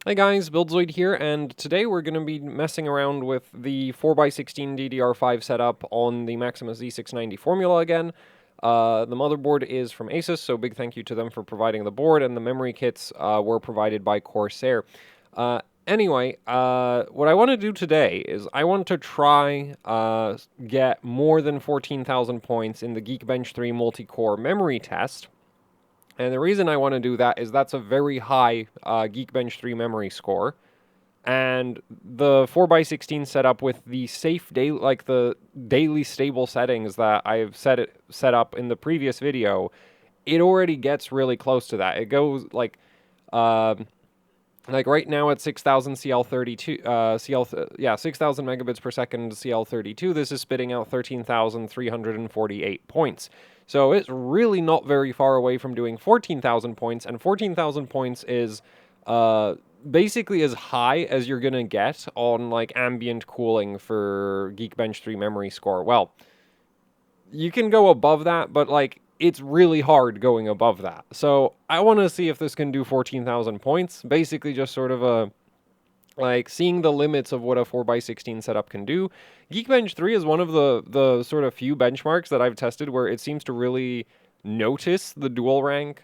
Hey guys, Buildzoid here, and today we're going to be messing around with the 4x16 DDR5 setup on the Maximus Z690 formula again. The motherboard is from Asus, so big thank you to them for providing the board, and the memory kits were provided by Corsair. Anyway, what I want to do today is I want to try get more than 14,000 points in the Geekbench 3 multi-core memory test. And the reason I want to do that is that's a very high Geekbench 3 memory score. And the 4x16 setup with the safe the daily stable settings that I've set up in the previous video, it already gets really close to that. It goes like right now at 6,000 CL32, 6,000 megabits per second CL32, this is spitting out 13,348 points. So it's really not very far away from doing 14,000 points, and 14,000 points is basically as high as you're gonna get on like ambient cooling for Geekbench 3 memory score. Well, you can go above that, but like it's really hard going above that. So I want to see if this can do 14,000 points. Basically just sort of a like seeing the limits of what a 4x16 setup can do. Geekbench 3 is one of the sort of few benchmarks that I've tested where it seems to really notice the dual rank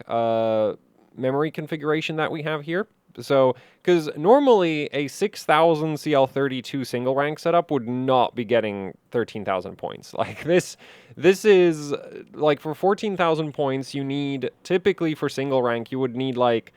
memory configuration that we have here. So, because normally a 6,000 CL32 single rank setup would not be getting 13,000 points. Like this is like for 14,000 points, you need typically for single rank, you would need like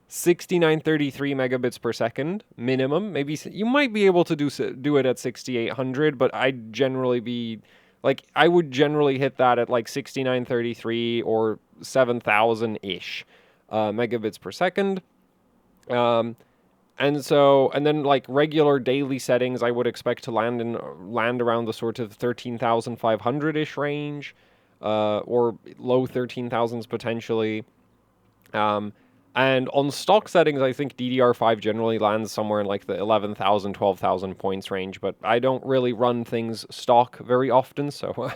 6933 megabits per second minimum. Maybe you might be able to do it at 6800, but I'd generally be like I would generally hit that at like 6933 or 7000 ish megabits per second. And then like regular daily settings, I would expect to land around the sort of 13,500-ish range, or low 13,000s potentially. And on stock settings, I think DDR5 generally lands somewhere in like the 11,000, 12,000 points range, but I don't really run things stock very often, so I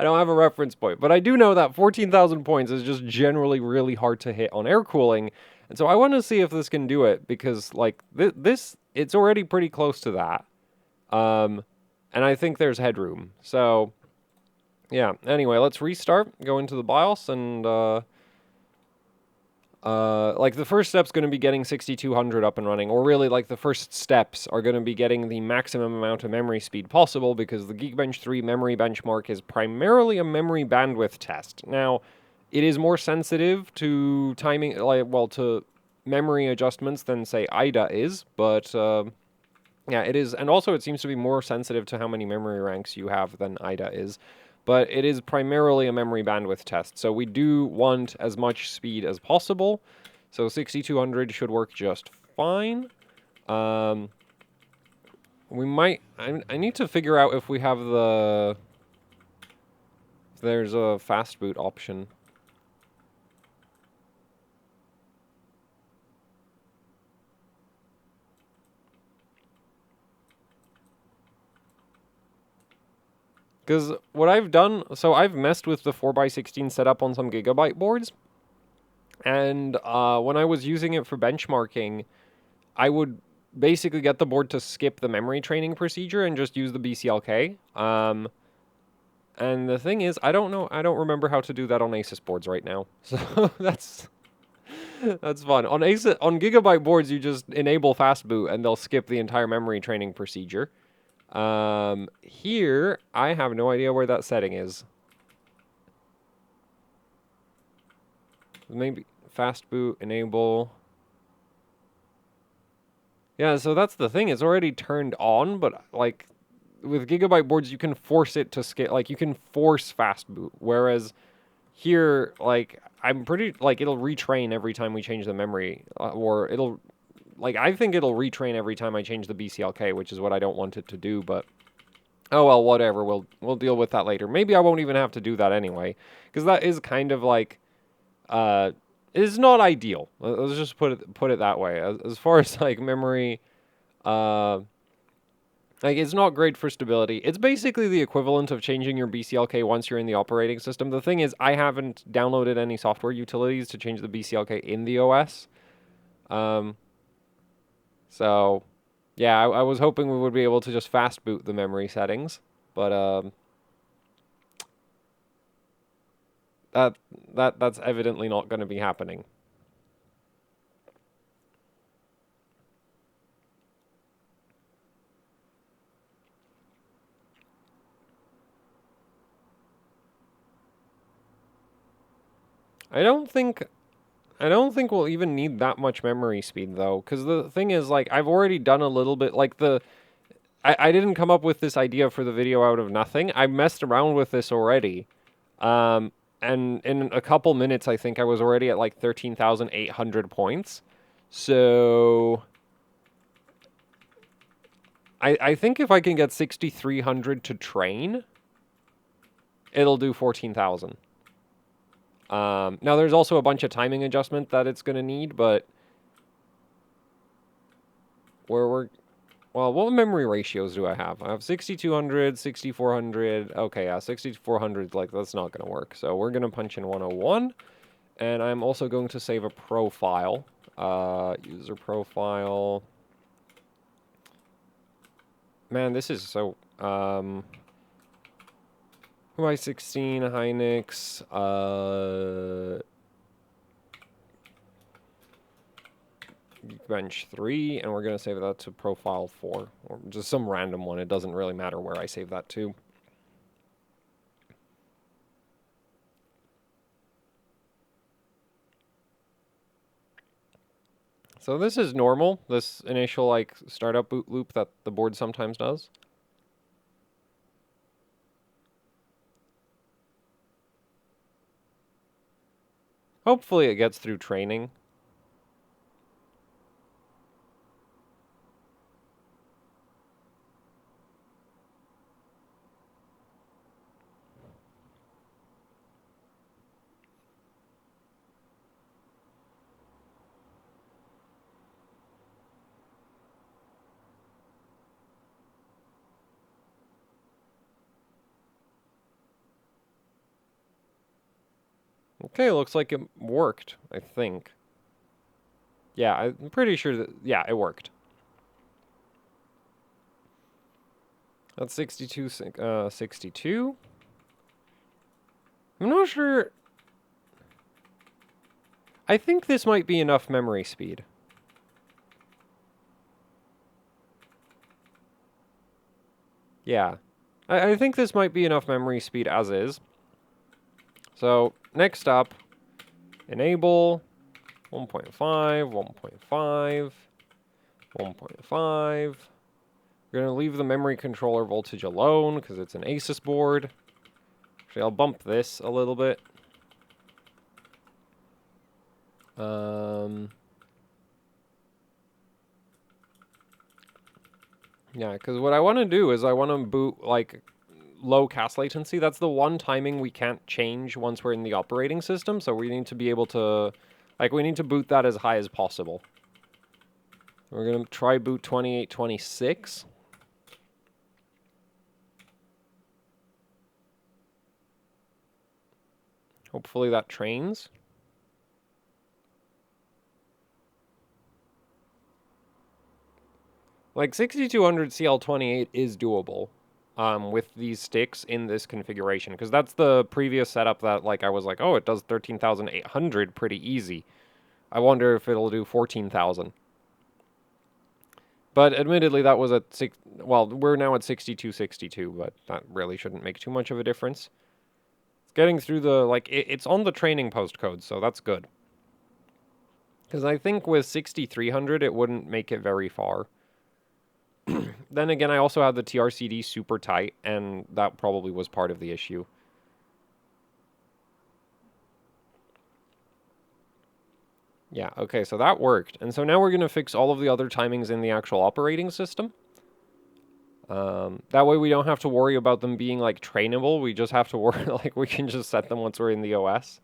don't have a reference point. But I do know that 14,000 points is just generally really hard to hit on air cooling. And so I want to see if this can do it, because like it's already pretty close to that. And I think there's headroom. So yeah, anyway, let's restart, go into the BIOS, and like the first step's going to be getting 6200 up and running, or really like the first steps are going to be getting the maximum amount of memory speed possible, because the Geekbench 3 memory benchmark is primarily a memory bandwidth test. Now, it is more sensitive to timing, to memory adjustments than, say, IDA is, but yeah, it is. And also, it seems to be more sensitive to how many memory ranks you have than IDA is. But it is primarily a memory bandwidth test, so we do want as much speed as possible. So 6200 should work just fine. We might... I need to figure out if we have if there's a fast boot option. Because what I've done, so I've messed with the 4x16 setup on some Gigabyte boards, and when I was using it for benchmarking, I would basically get the board to skip the memory training procedure and just use the BCLK. And the thing is, I don't remember how to do that on Asus boards right now, so that's fun. On Gigabyte boards, you just enable fast boot and they'll skip the entire memory training procedure. Here, I have no idea where that setting is. Maybe fast boot, enable. Yeah, so that's the thing. It's already turned on, but like with Gigabyte boards, you can force it to skip. Like you can force fast boot, whereas here, like I'm pretty like it'll retrain every time we change the memory, or it'll. Like, I think it'll retrain every time I change the BCLK, which is what I don't want it to do, but... Oh, well, whatever. We'll deal with that later. Maybe I won't even have to do that anyway, because that is kind of like... it's not ideal. Let's just put it that way. As far as, like, memory... like, it's not great for stability. It's basically the equivalent of changing your BCLK once you're in the operating system. The thing is, I haven't downloaded any software utilities to change the BCLK in the OS. So, yeah, I was hoping we would be able to just fast boot the memory settings, but that's evidently not going to be happening. I don't think we'll even need that much memory speed though, because the thing is, like, I've already done a little bit, like I didn't come up with this idea for the video out of nothing. I messed around with this already. And in a couple minutes, I think I was already at like 13,800 points. So I think if I can get 6,300 to train, it'll do 14,000. Now there's also a bunch of timing adjustment that it's going to need, but well, what memory ratios do I have? I have 6,200, 6,400. Okay, yeah, 6,400, like, that's not going to work. So we're going to punch in 101, and I'm also going to save a profile. User profile. Man, this is so... Y16, Hynix, Geekbench 3, and we're going to save that to profile 4, or just some random one. It doesn't really matter where I save that to. So this is normal, this initial, like, startup boot loop that the board sometimes does. Hopefully it gets through training. Okay, looks like it worked, I think. Yeah, I'm pretty sure that, yeah, it worked. That's 62, 62. I'm not sure. I think this might be enough memory speed. Yeah. I think this might be enough memory speed as is. So, next up, enable 1.5, 1.5, 1.5. We're going to leave the memory controller voltage alone because it's an Asus board. Actually, I'll bump this a little bit. Yeah, because what I want to do is I want to boot, like, low cast latency. That's the one timing we can't change once we're in the operating system, so we need to be able to, like, we need to boot that as high as possible. We're going to try boot 2826. Hopefully that trains. Like, 6200 CL28 is doable with these sticks in this configuration, because that's the previous setup that, like, I was like, oh, it does 13,800 pretty easy. I wonder if it'll do 14,000. But admittedly, that was at well, we're now at 6262, but that really shouldn't make too much of a difference. It's getting through the, like, it's on the training postcode, so that's good. Because I think with 6300, it wouldn't make it very far. Then again, I also had the TRCD super tight, and that probably was part of the issue. Yeah, okay, so that worked. And so now we're going to fix all of the other timings in the actual operating system. That way we don't have to worry about them being, like, trainable. We just have to worry, like, we can just set them once we're in the OS.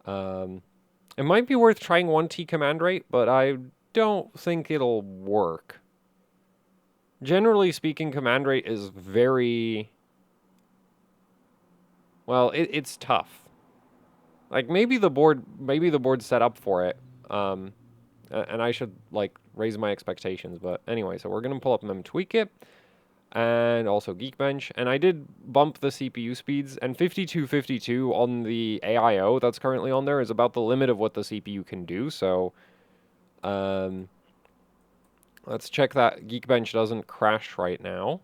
It might be worth trying OneT command rate, but I don't think it'll work. Generally speaking, command rate is very... well, it's tough. Like, maybe the board's set up for it, and I should, like, raise my expectations. But anyway, so we're going to pull up memtweakit and also Geekbench. And I did bump the CPU speeds, and 5252 on the AIO that's currently on there is about the limit of what the CPU can do. So let's check that Geekbench doesn't crash right now.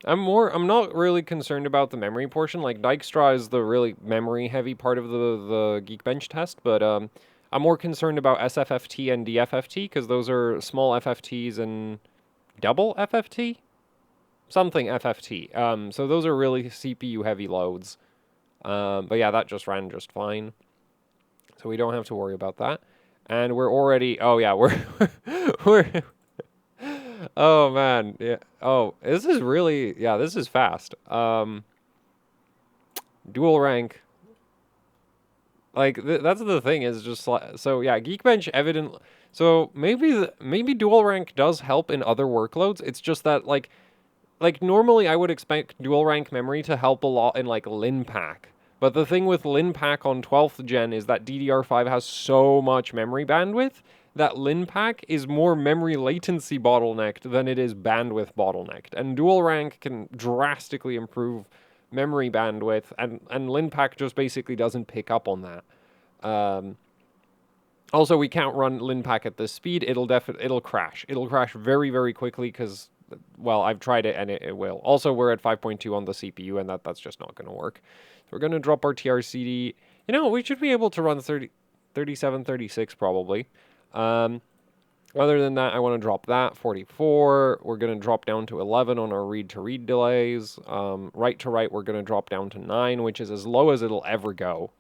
I'm not really concerned about the memory portion. Like, Dijkstra is the really memory-heavy part of the Geekbench test, but I'm more concerned about SFFT and DFFT, because those are small FFTs and double FFT? Something FFT. So those are really CPU-heavy loads. But yeah, that just ran just fine. So we don't have to worry about that. And we're already... Oh, yeah, we're... Oh, man. Yeah. Oh, this is really... Yeah, this is fast. Dual rank. Like, that's the thing, is just like... So, yeah, Geekbench evident... So, maybe dual rank does help in other workloads. It's just that, like, normally I would expect dual rank memory to help a lot in, like, LinPack. But the thing with LinPack on 12th gen is that DDR5 has so much memory bandwidth that LinPack is more memory latency bottlenecked than it is bandwidth bottlenecked. And dual rank can drastically improve memory bandwidth, and LinPack just basically doesn't pick up on that. Also, we can't run LinPack at this speed. It'll crash. It'll crash very, very quickly because, well, I've tried it and it will. Also, we're at 5.2 on the CPU, and that's just not going to work. So we're going to drop our TRCD. You know, we should be able to run 37, 36 probably. Other than that, I want to drop that, 44. We're going to drop down to 11 on our read-to-read delays. Write-to-write, we're going to drop down to 9, which is as low as it'll ever go.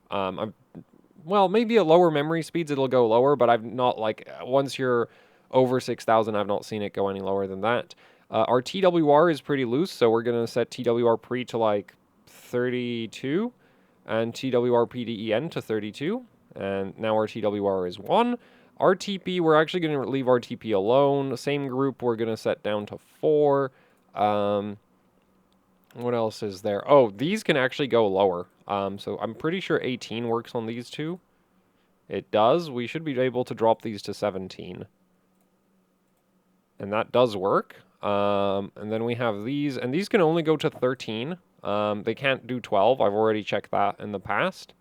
Well, maybe at lower memory speeds it'll go lower, but I've not, like, once you're over 6,000, I've not seen it go any lower than that. Our TWR is pretty loose, so we're going to set TWR pre to, like, 32, and TWR PDEN to 32, and now our TWR is 1. RTP, we're actually going to leave RTP alone. Same group, we're going to set down to 4. What else is there? Oh, these can actually go lower. So I'm pretty sure 18 works on these two. It does. We should be able to drop these to 17. And that does work. And then we have these, and these can only go to 13. They can't do 12. I've already checked that in the past.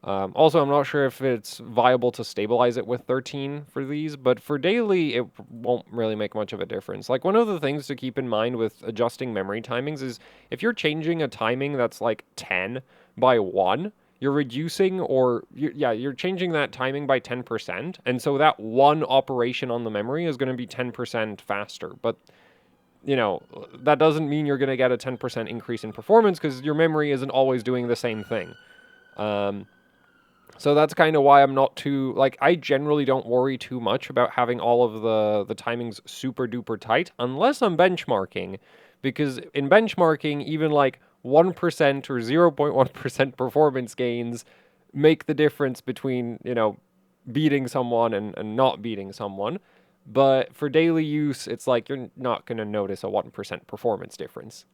Also, I'm not sure if it's viable to stabilize it with 13 for these, but for daily, it won't really make much of a difference. Like, one of the things to keep in mind with adjusting memory timings is if you're changing a timing that's like 10 by 1, you're reducing you're changing that timing by 10%, and so that one operation on the memory is going to be 10% faster. But, you know, that doesn't mean you're going to get a 10% increase in performance because your memory isn't always doing the same thing. So that's kind of why I'm not too, like, I generally don't worry too much about having all of the timings super duper tight unless I'm benchmarking, because in benchmarking, even like 1% or 0.1% performance gains make the difference between, you know, beating someone and not beating someone. But for daily use, it's like you're not going to notice a 1% performance difference.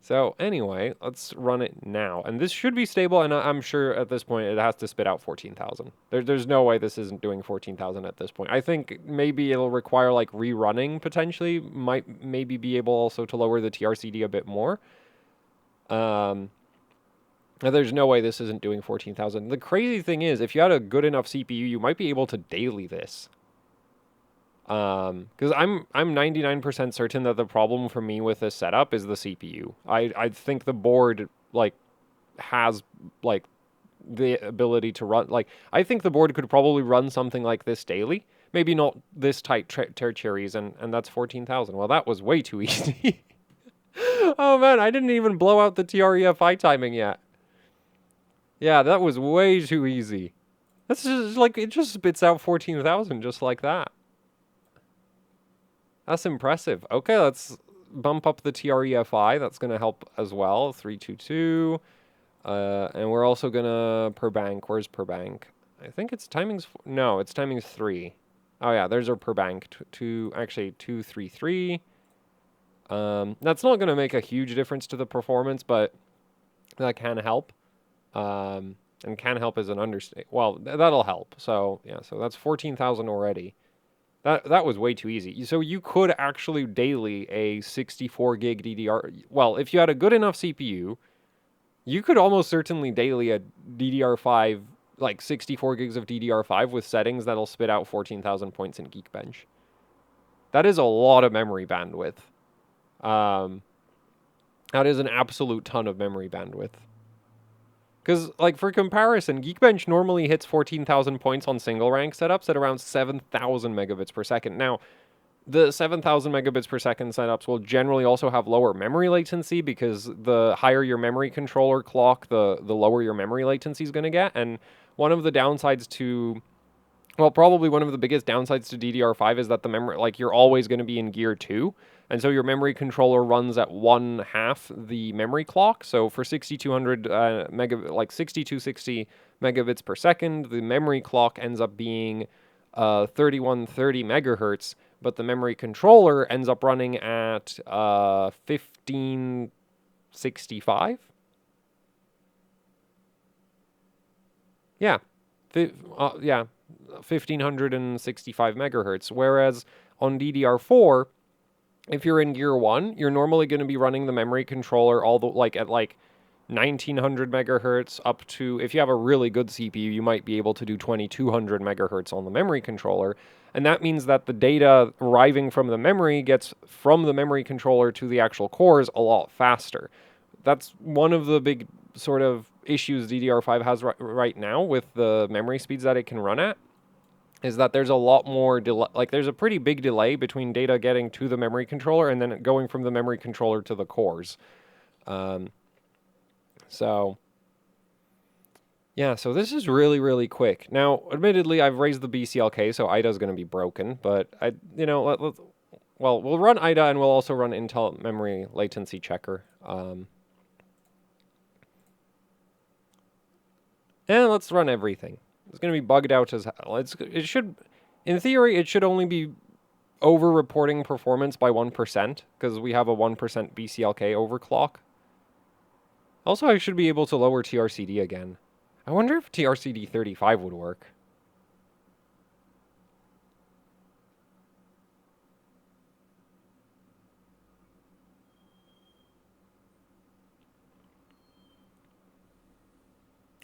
So anyway, let's run it now. And this should be stable, and I'm sure at this point it has to spit out 14,000. There's no way this isn't doing 14,000 at this point. I think maybe it'll require like rerunning potentially. Might maybe be able also to lower the TRCD a bit more. There's no way this isn't doing 14,000. The crazy thing is, if you had a good enough CPU, you might be able to daily this. Because I'm 99% certain that the problem for me with this setup is the CPU. I think the board, like, has, like, the ability to run, like, I think the board could probably run something like this daily. Maybe not this tight tertiaries, and that's 14,000. Well, that was way too easy. Oh, man, I didn't even blow out the TREFI timing yet. Yeah, that was way too easy. That's just, like, it just spits out 14,000 just like that. That's impressive. Okay, let's bump up the TREFI. That's going to help as well. 322. And we're also going to per bank. Where's per bank? I think it's timings. No, it's timings 3. Oh yeah, there's our per bank. Actually 233. That's not going to make a huge difference to the performance, but that can help. And can help as an understatement. Well, that'll help. So yeah, so that's 14,000 already. That was way too easy. So you could actually daily a 64 gig DDR. Well, if you had a good enough CPU, you could almost certainly daily a DDR5, like 64 gigs of DDR5 with settings that'll spit out 14,000 points in Geekbench. That is a lot of memory bandwidth. That is an absolute ton of memory bandwidth. Because, like, for comparison, Geekbench normally hits 14,000 points on single rank setups at around 7,000 megabits per second. Now, the 7,000 megabits per second setups will generally also have lower memory latency because the higher your memory controller clock, the lower your memory latency is going to get. And one of the downsides to, well, probably one of the biggest downsides to DDR5 is that the memory, like, you're always going to be in gear 2. And so your memory controller runs at 1/2 the memory clock. So for 6200 like 6260 megabits per second, the memory clock ends up being 3130 megahertz, but the memory controller ends up running at 1565. Yeah, yeah, 1565 megahertz. Whereas on DDR4, if you're in gear 1, you're normally going to be running the memory controller all the at 1900 megahertz up to, if you have a really good CPU, you might be able to do 2200 megahertz on the memory controller. And that means that the data arriving from the memory gets from the memory controller to the actual cores a lot faster. That's one of the big sort of issues DDR5 has right now with the memory speeds that it can run at, is that there's a lot more delay. Like, there's a pretty big delay between data getting to the memory controller and then going from the memory controller to the cores. So yeah, so this is really, really quick. Now, admittedly, I've raised the BCLK, so IDA is going to be broken, but we'll run IDA and we'll also run Intel Memory Latency Checker. And let's run everything. It's going to be bugged out as hell. It should, in theory, it should only be over-reporting performance by 1%, because we have a 1% BCLK overclock. Also, I should be able to lower TRCD again. I wonder if TRCD 35 would work.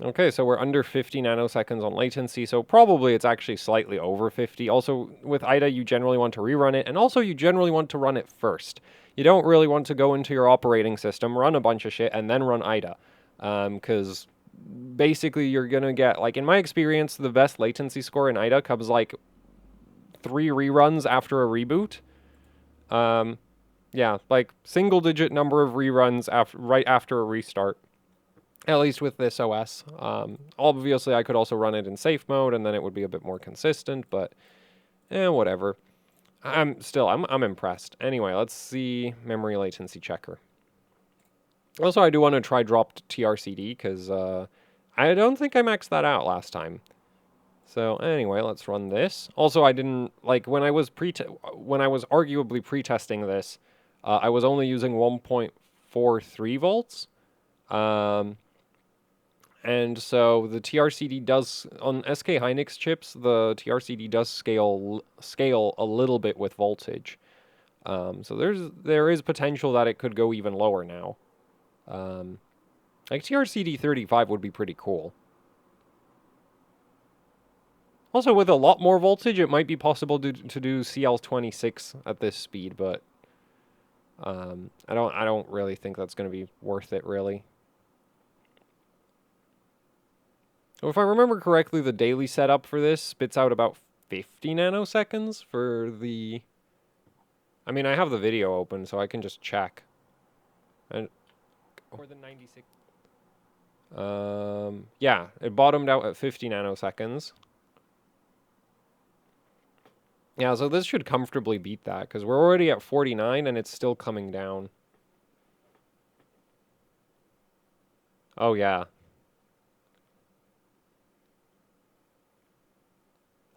Okay, so we're under 50 nanoseconds on latency, so probably it's actually slightly over 50. Also, with IDA, you generally want to rerun it, and also you generally want to run it first. You don't really want to go into your operating system, run a bunch of shit, and then run IDA. Because basically you're going to get, like, in my experience, the best latency score in IDA comes, like, 3 reruns after a reboot. Yeah, like, single-digit number of reruns right after a restart. At least with this OS. Obviously, I could also run it in safe mode, and then it would be a bit more consistent, but whatever. I'm impressed. Anyway, let's see memory latency checker. Also, I do want to try dropped TRCD, because I don't think I maxed that out last time. So anyway, let's run this. Also, I didn't, like, when I was arguably pre-testing this, I was only using 1.43 volts. And so the TRCD does, on SK Hynix chips, the TRCD does scale a little bit with voltage. So there is potential that it could go even lower now. Like TRCD 35 would be pretty cool. Also, with a lot more voltage, it might be possible to do CL26 at this speed, but I don't really think that's going to be worth it, really. So if I remember correctly, the daily setup for this spits out about 50 nanoseconds for the... I mean, I have the video open, so I can just check. Or the 96... yeah, it bottomed out at 50 nanoseconds. Yeah, so this should comfortably beat that, because we're already at 49, and it's still coming down. Oh, yeah.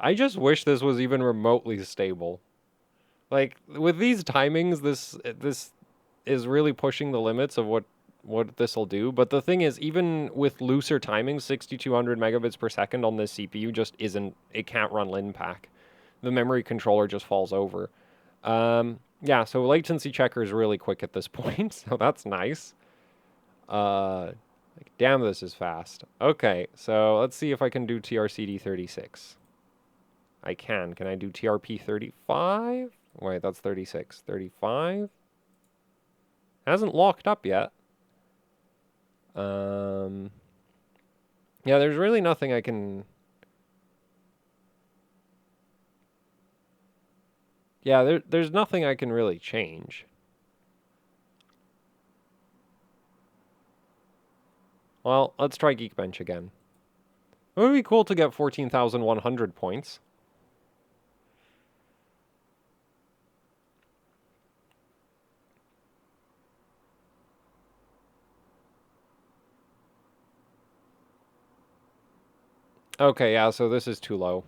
I just wish this was even remotely stable. Like, with these timings, this is really pushing the limits of what this will do. But the thing is, even with looser timings, 6200 megabits per second on this CPU just isn't, it can't run LinPack. The memory controller just falls over. Yeah, so latency checker is really quick at this point, so that's nice. Like, damn, this is fast. Okay, so let's see if I can do TRCD 36. I can. Can I do TRP 35? Wait, that's 36. 35? Hasn't locked up yet. Yeah, there's really nothing I can... Yeah, there's nothing I can really change. Well, let's try Geekbench again. It would be cool to get 14,100 points. Okay, yeah, so this is too low.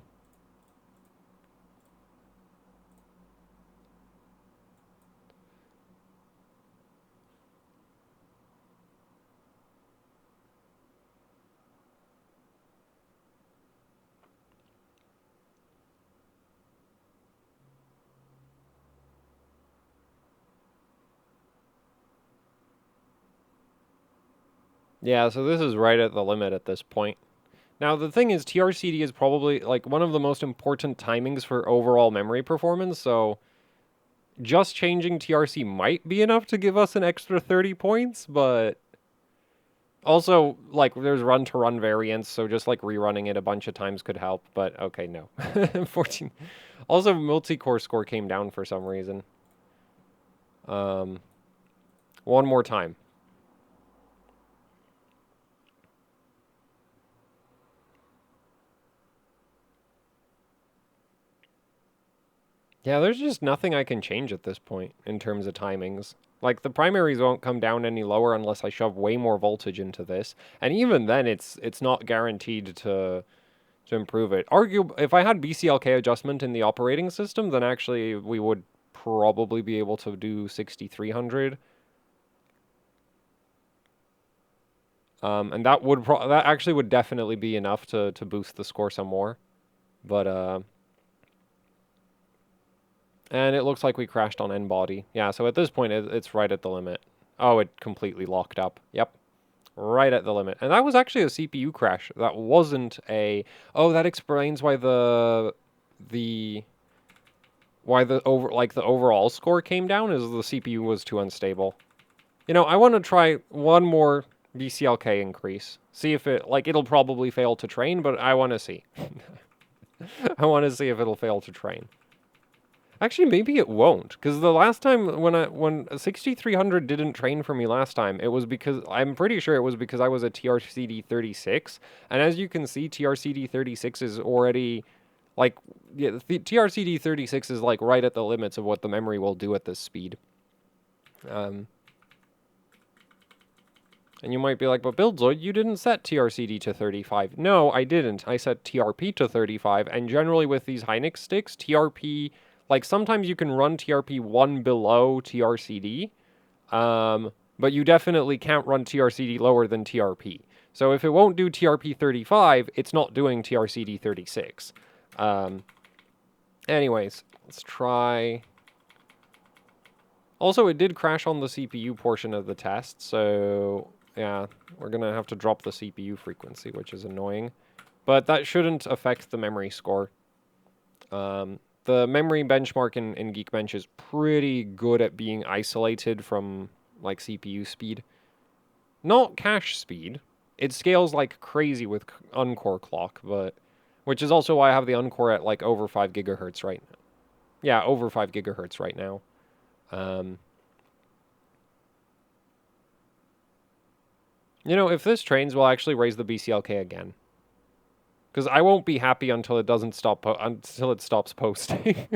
Yeah, so this is right at the limit at this point. Now, the thing is, TRCD is probably, like, one of the most important timings for overall memory performance, so just changing TRC might be enough to give us an extra 30 points, but also, like, there's run-to-run variants, so just, like, rerunning it a bunch of times could help, but okay, no. 14. Also, multicore score came down for some reason. One more time. Yeah, there's just nothing I can change at this point in terms of timings. Like, the primaries won't come down any lower unless I shove way more voltage into this. And even then, it's not guaranteed to improve it. If I had BCLK adjustment in the operating system, then actually we would probably be able to do 6300. And that would that actually would definitely be enough to boost the score some more. But and it looks like we crashed on N-body. Yeah, so at this point, it's right at the limit. Oh, it completely locked up. Yep. Right at the limit. And that was actually a CPU crash. That wasn't a... Oh, that explains why the overall score came down, is the CPU was too unstable. You know, I want to try one more BCLK increase. See if it... Like, it'll probably fail to train, but I want to see. I want to see if it'll fail to train. Actually, maybe it won't, because the last time when 6300 didn't train for me last time, it was because I'm pretty sure it was because I was a TRCD 36, and as you can see, TRCD 36 is already like the TRCD 36 is like right at the limits of what the memory will do at this speed. And you might be like, but Buildzoid, you didn't set TRCD to 35. No, I didn't. I set TRP to 35, and generally with these Hynix sticks, TRP... Like, sometimes you can run TRP 1 below TRCD, but you definitely can't run TRCD lower than TRP. So if it won't do TRP 35, it's not doing TRCD 36. Anyways, let's try... Also, it did crash on the CPU portion of the test, so yeah, we're going to have to drop the CPU frequency, which is annoying. But that shouldn't affect the memory score. The memory benchmark in Geekbench is pretty good at being isolated from, like, CPU speed. Not cache speed. It scales like crazy with Uncore clock, but... Which is also why I have the Uncore at, like, over 5 gigahertz right now. Yeah, over 5 gigahertz right now. You know, if this trains, we'll actually raise the BCLK again. Because I won't be happy until it doesn't stop until it stops posting.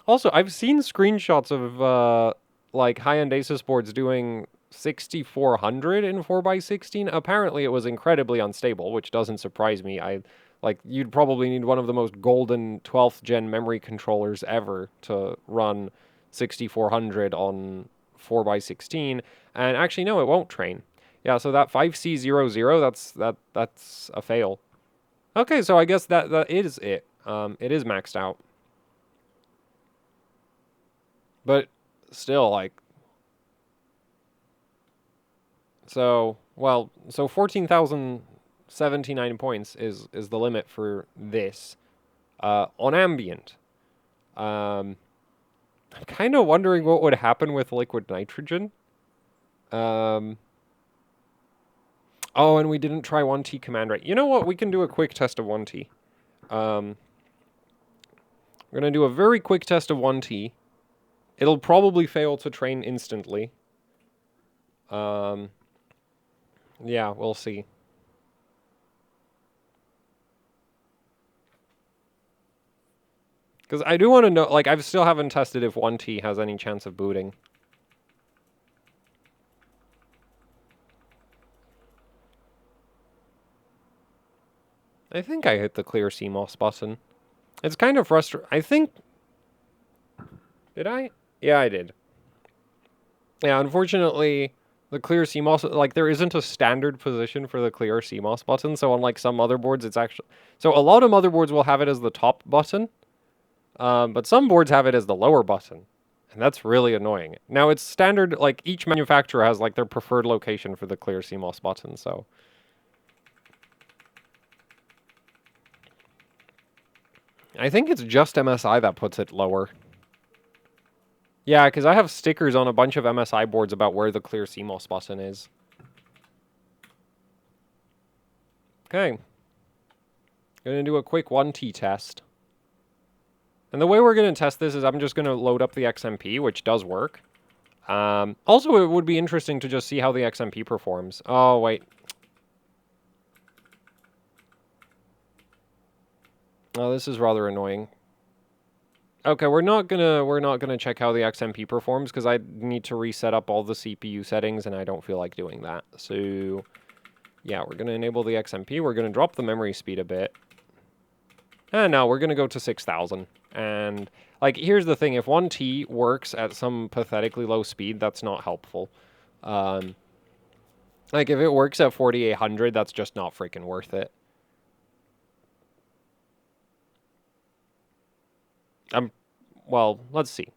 Also, I've seen screenshots of like high-end Asus boards doing 6400 in 4x16. Apparently it was incredibly unstable, which doesn't surprise me. You'd probably need one of the most golden 12th gen memory controllers ever to run 6400 on 4x16. And actually, no, it won't train. Yeah, so that 5C00, that's a fail. Okay, so I guess that is it. It is maxed out. But still, like, so 14,079 points is the limit for this on ambient. I'm kind of wondering what would happen with liquid nitrogen. Oh, and we didn't try OneT command rate. You know what? We can do a quick test of OneT. We're gonna do a very quick test of OneT. It'll probably fail to train instantly. Yeah, we'll see. Because I do want to know, like, I still haven't tested if OneT has any chance of booting. I think I hit the clear CMOS button. It's kind of frustrating. I think... Did I? Yeah, I did. Yeah, unfortunately, the clear CMOS, like, there isn't a standard position for the clear CMOS button, so unlike some motherboards, it's actually... So a lot of motherboards will have it as the top button, but some boards have it as the lower button, and that's really annoying. Now, it's standard, like, each manufacturer has, like, their preferred location for the clear CMOS button, so... I think it's just MSI that puts it lower. Yeah, because I have stickers on a bunch of MSI boards about where the clear CMOS button is. Okay. Gonna do a quick OneT test. And the way we're gonna test this is I'm just gonna load up the XMP, which does work. Also, it would be interesting to just see how the XMP performs. Oh, wait. Oh, this is rather annoying. Okay, we're not gonna check how the XMP performs because I need to reset up all the CPU settings and I don't feel like doing that. So, yeah, we're gonna enable the XMP. We're gonna drop the memory speed a bit. And now we're gonna go to 6,000. And like, here's the thing: if OneT works at some pathetically low speed, that's not helpful. Like, if it works at 4,800, that's just not freaking worth it. Well, let's see.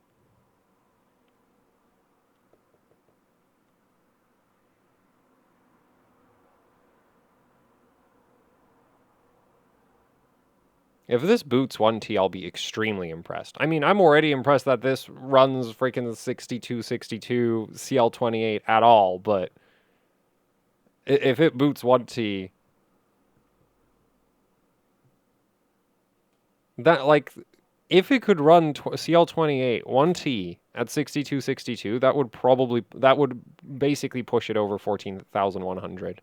If this boots OneT, I'll be extremely impressed. I mean, I'm already impressed that this runs freaking 6262 CL28 at all, but if it boots OneT, that, like, if it could run CL28 OneT at 6262, that would basically push it over 14,100.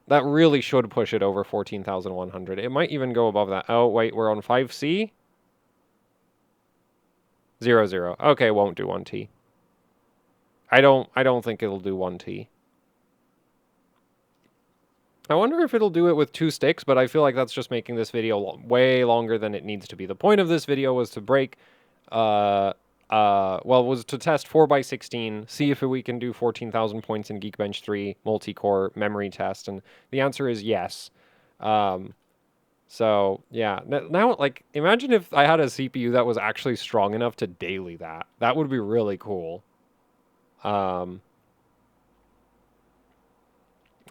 That really should push it over 14,100. It might even go above that. Oh, wait, we're on 5C? 00. Okay, won't do OneT. I don't think it'll do OneT. I wonder if it'll do it with 2 sticks, but I feel like that's just making this video way longer than it needs to be. The point of this video was to break, was to test 4x16, see if we can do 14,000 points in Geekbench 3 multi-core memory test, and the answer is yes. So, yeah. Now, like, imagine if I had a CPU that was actually strong enough to daily that. That would be really cool.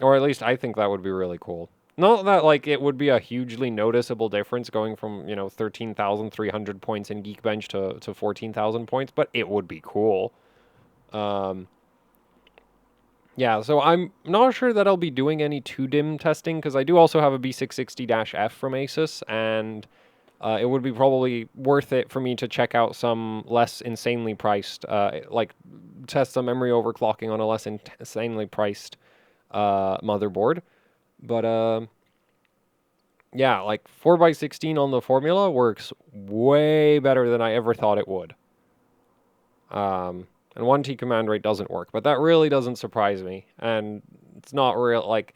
Or at least I think that would be really cool. Not that, like, it would be a hugely noticeable difference going from, 13,300 points in Geekbench to 14,000 points, but it would be cool. Yeah, so I'm not sure that I'll be doing any 2DIMM testing, because I do also have a B660-F from Asus, and it would be probably worth it for me to check out some less insanely priced, test some memory overclocking on a less insanely priced motherboard. But yeah, like 4x16 on the formula works way better than I ever thought it would. and OneT command rate doesn't work. But that really doesn't surprise me, and it's not real. Like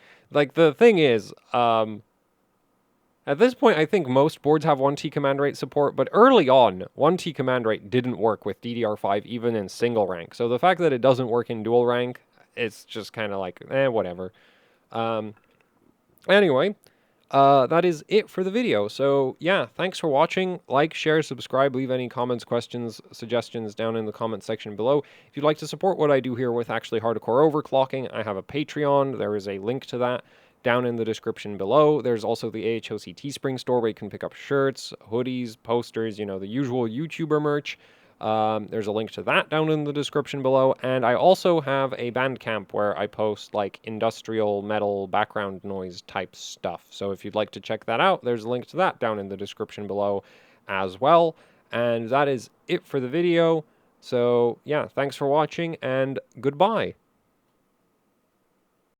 the thing is, at this point, I think most boards have OneT command rate support, but early on, OneT command rate didn't work with DDR5 even in single rank. So the fact that it doesn't work in dual rank, it's just kind of like, whatever. Anyway, that is it for the video. So yeah, thanks for watching. Like, share, subscribe, leave any comments, questions, suggestions down in the comment section below. If you'd like to support what I do here with actually hardcore overclocking, I have a Patreon. There is a link to that down in the description below. There's also the AHOC Teespring store where you can pick up shirts, hoodies, posters, you know, the usual YouTuber merch. There's a link to that down in the description below, and I also have a Bandcamp where I post like industrial metal background noise type stuff. So if you'd like to check that out, there's a link to that down in the description below as well. And that is it for the video. So yeah, thanks for watching, and goodbye.